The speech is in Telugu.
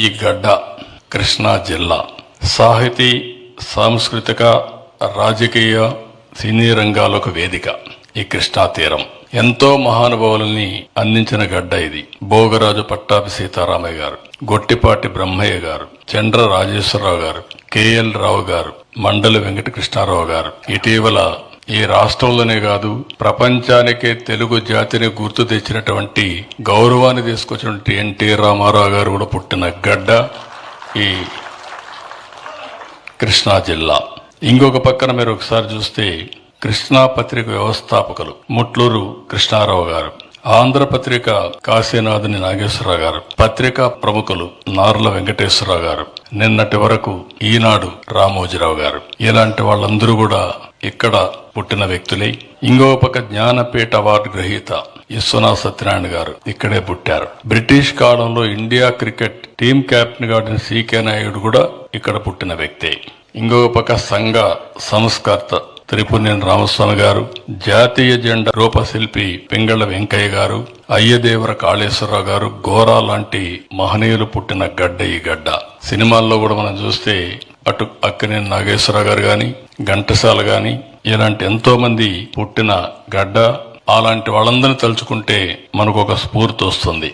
ఈ గడ్డ కృష్ణా జిల్లా సాహితీ, సాంస్కృతిక, రాజకీయ, సినీ రంగాలకు వేదిక. ఈ కృష్ణా తీరం ఎంతో మహానుభావులని అందించిన గడ్డ ఇది. భోగరాజు పట్టాభి సీతారామయ్య గారు, గొట్టిపాటి బ్రహ్మయ్య గారు, చండ్ర రాజేశ్వరరావు గారు, కెఎల్ రావు గారు, మండలి వెంకటకృష్ణారావు గారు. ఇటీవల ఈ రాష్ట్రంలోనే కాదు ప్రపంచానికే తెలుగు జాతిని గుర్తు తెచ్చినటువంటి, గౌరవాన్ని తీసుకొచ్చినటువంటి ఎన్టీ రామారావు గారు కూడా పుట్టిన గడ్డ ఈ కృష్ణా జిల్లా. ఇంకొక పక్కన మీరు ఒకసారి చూస్తే కృష్ణా పత్రిక వ్యవస్థాపకులు ముట్లూరు కృష్ణారావు గారు, ఆంధ్రపత్రిక కాశీనాథుని నాగేశ్వరరావు గారు, పత్రికా ప్రముఖులు నార్ల వెంకటేశ్వరరావు గారు, నిన్నటి వరకు ఈనాడు రామోజీరావు గారు. ఇలాంటి వాళ్ళందరూ కూడా ఇక్కడ పుట్టిన వ్యక్తులే. ఇంకో పక్క జ్ఞానపీఠ అవార్డు గ్రహీత విశ్వనాథ్ సత్యనారాయణ గారు ఇక్కడే పుట్టారు. బ్రిటిష్ కాలంలో ఇండియా క్రికెట్ టీం కెప్టెన్ గా సికే నాయుడు కూడా ఇక్కడ పుట్టిన వ్యక్తే. ఇంకో పక్క సంఘ సంస్కర్త త్రిపురనేని రామస్వామి గారు, జాతీయ జెండా రూపశిల్పి పింగళ వెంకయ్య గారు, అయ్యదేవర కాళేశ్వరరావు గారు, గోరా లాంటి మహనీయులు పుట్టిన గడ్డ ఈ గడ్డ. సినిమాల్లో కూడా మనం చూస్తే అటు అక్కినేని నాగేశ్వరరావు గారు గాని, ఘంటసాల గాని, ఇలాంటి ఎంతో మంది పుట్టిన గడ్డ. అలాంటి వాళ్ళందరినీ తలుచుకుంటే మనకు ఒక స్ఫూర్తి వస్తుంది.